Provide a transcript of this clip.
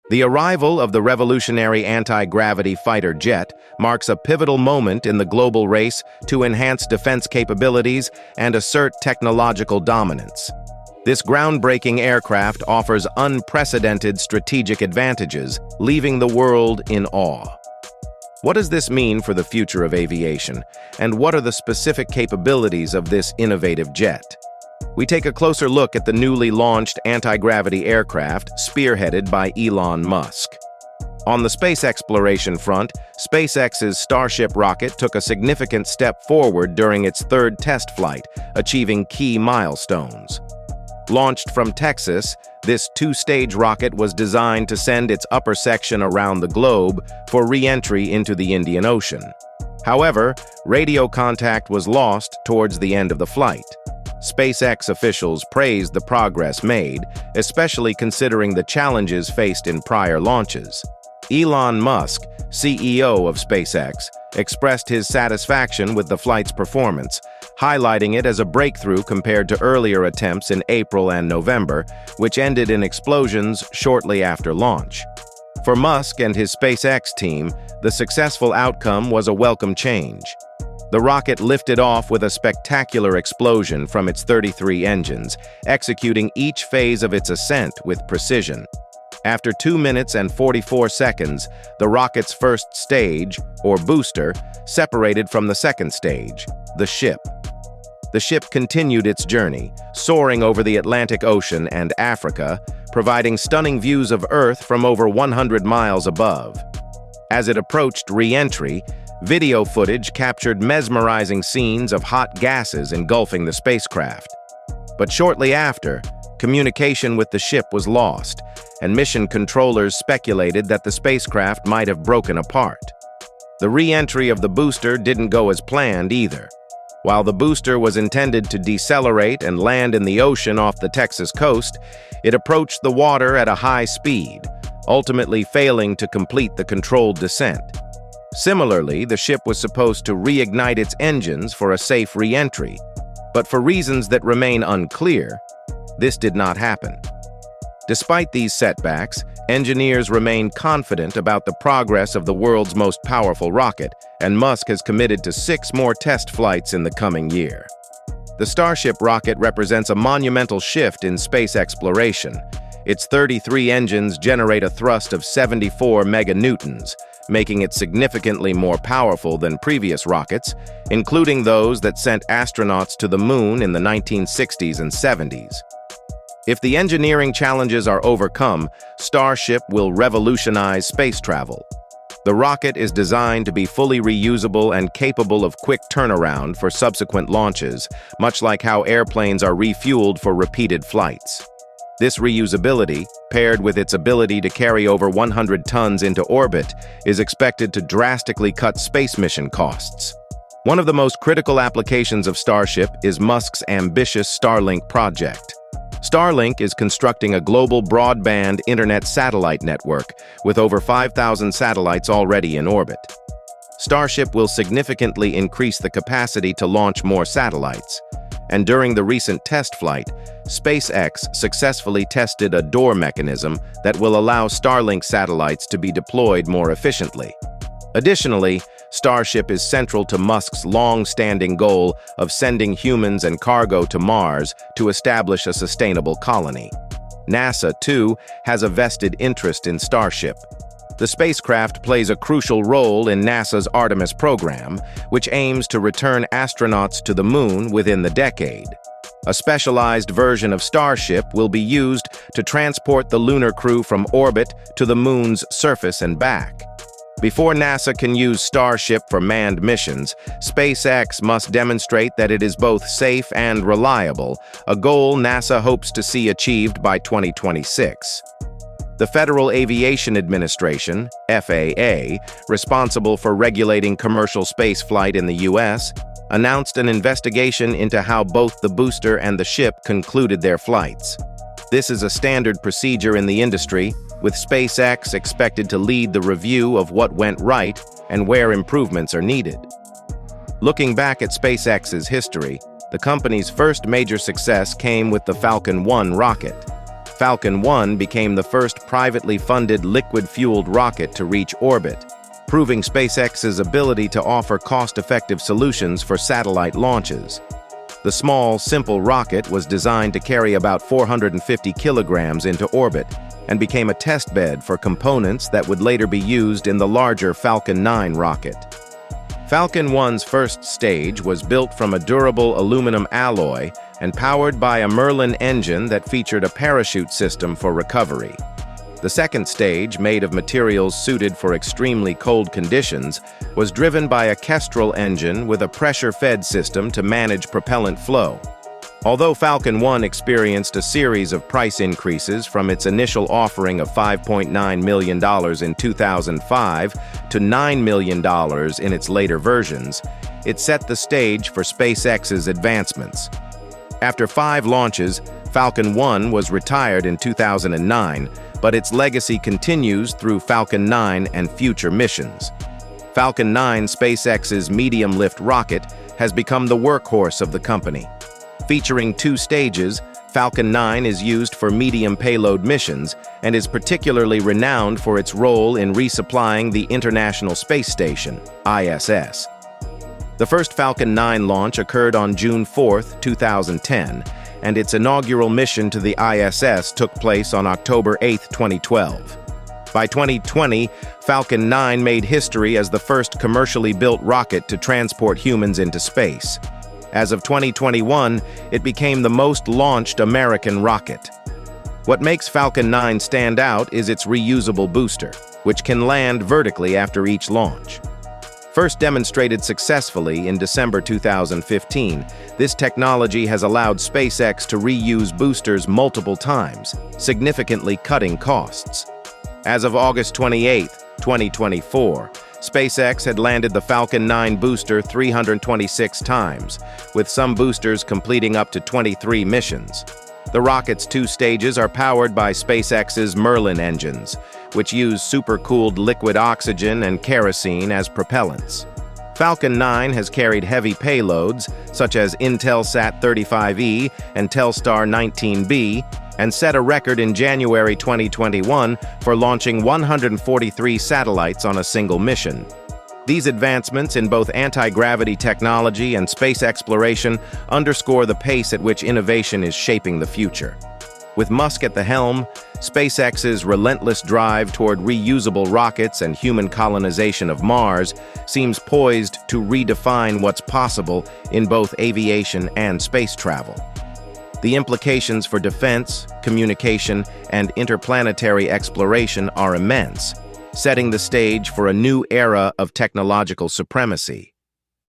The arrival of the revolutionary anti-gravity fighter jet marks a pivotal moment in the global race to enhance defense capabilities and assert technological dominance. This groundbreaking aircraft offers unprecedented strategic advantages, leaving the world in awe. What does this mean for the future of aviation, and what are the specific capabilities of this innovative jet? We take a closer look at the newly launched anti-gravity aircraft spearheaded by Elon Musk. On the space exploration front, SpaceX's Starship rocket took a significant step forward during its third test flight, achieving key milestones. Launched from Texas, this two-stage rocket was designed to send its upper section around the globe for re-entry into the Indian Ocean. However, radio contact was lost towards the end of the flight. SpaceX officials praised the progress made, especially considering the challenges faced in prior launches. Elon Musk, CEO of SpaceX, expressed his satisfaction with the flight's performance, highlighting it as a breakthrough compared to earlier attempts in April and November, which ended in explosions shortly after launch. For Musk and his SpaceX team, the successful outcome was a welcome change. The rocket lifted off with a spectacular explosion from its 33 engines, executing each phase of its ascent with precision. After 2 minutes and 44 seconds, the rocket's first stage, or booster, separated from the second stage, the ship. The ship continued its journey, soaring over the Atlantic Ocean and Africa, providing stunning views of Earth from over 100 miles above. As it approached re-entry, video footage captured mesmerizing scenes of hot gases engulfing the spacecraft. But shortly after, communication with the ship was lost, and mission controllers speculated that the spacecraft might have broken apart. The re-entry of the booster didn't go as planned either. While the booster was intended to decelerate and land in the ocean off the Texas coast, it approached the water at a high speed, ultimately failing to complete the controlled descent. Similarly, the ship was supposed to reignite its engines for a safe re-entry, but for reasons that remain unclear, this did not happen. Despite these setbacks, engineers remain confident about the progress of the world's most powerful rocket, and Musk has committed to 6 more test flights in the coming year. The Starship rocket represents a monumental shift in space exploration. Its 33 engines generate a thrust of 74 meganewtons, making it significantly more powerful than previous rockets, including those that sent astronauts to the moon in the 1960s and 70s. If the engineering challenges are overcome, Starship will revolutionize space travel. The rocket is designed to be fully reusable and capable of quick turnaround for subsequent launches, much like how airplanes are refueled for repeated flights. This reusability, paired with its ability to carry over 100 tons into orbit, is expected to drastically cut space mission costs. One of the most critical applications of Starship is Musk's ambitious Starlink project. Starlink is constructing a global broadband internet satellite network with over 5,000 satellites already in orbit. Starship will significantly increase the capacity to launch more satellites, and during the recent test flight, SpaceX successfully tested a door mechanism that will allow Starlink satellites to be deployed more efficiently. Additionally, Starship is central to Musk's long-standing goal of sending humans and cargo to Mars to establish a sustainable colony. NASA, too, has a vested interest in Starship. The spacecraft plays a crucial role in NASA's Artemis program, which aims to return astronauts to the moon within the decade. A specialized version of Starship will be used to transport the lunar crew from orbit to the moon's surface and back. Before NASA can use Starship for manned missions, SpaceX must demonstrate that it is both safe and reliable, a goal NASA hopes to see achieved by 2026. The Federal Aviation Administration, FAA, responsible for regulating commercial spaceflight in the U.S., announced an investigation into how both the booster and the ship concluded their flights. This is a standard procedure in the industry, with SpaceX expected to lead the review of what went right and where improvements are needed. Looking back at SpaceX's history, the company's first major success came with the Falcon 1 rocket. Falcon 1 became the first privately funded liquid-fueled rocket to reach orbit, proving SpaceX's ability to offer cost-effective solutions for satellite launches. The small, simple rocket was designed to carry about 450 kilograms into orbit and became a testbed for components that would later be used in the larger Falcon 9 rocket. Falcon 1's first stage was built from a durable aluminum alloy and powered by a Merlin engine that featured a parachute system for recovery. The second stage, made of materials suited for extremely cold conditions, was driven by a Kestrel engine with a pressure-fed system to manage propellant flow. Although Falcon 1 experienced a series of price increases from its initial offering of $5.9 million in 2005 to $9 million in its later versions, it set the stage for SpaceX's advancements. After 5 launches, Falcon 1 was retired in 2009, but its legacy continues through Falcon 9 and future missions. Falcon 9, SpaceX's medium-lift rocket, has become the workhorse of the company. Featuring 2 stages, Falcon 9 is used for medium payload missions and is particularly renowned for its role in resupplying the International Space Station, ISS. The first Falcon 9 launch occurred on June 4, 2010, and its inaugural mission to the ISS took place on October 8, 2012. By 2020, Falcon 9 made history as the first commercially built rocket to transport humans into space. As of 2021, it became the most launched American rocket. What makes Falcon 9 stand out is its reusable booster, which can land vertically after each launch. First demonstrated successfully in December 2015, this technology has allowed SpaceX to reuse boosters multiple times, significantly cutting costs. As of August 28, 2024, SpaceX had landed the Falcon 9 booster 326 times, with some boosters completing up to 23 missions. The rocket's 2 stages are powered by SpaceX's Merlin engines, which use supercooled liquid oxygen and kerosene as propellants. Falcon 9 has carried heavy payloads, such as Intelsat 35E and Telstar 19B, and set a record in January 2021 for launching 143 satellites on a single mission. These advancements in both anti-gravity technology and space exploration underscore the pace at which innovation is shaping the future. With Musk at the helm, SpaceX's relentless drive toward reusable rockets and human colonization of Mars seems poised to redefine what's possible in both aviation and space travel. The implications for defense, communication, and interplanetary exploration are immense, setting the stage for a new era of technological supremacy.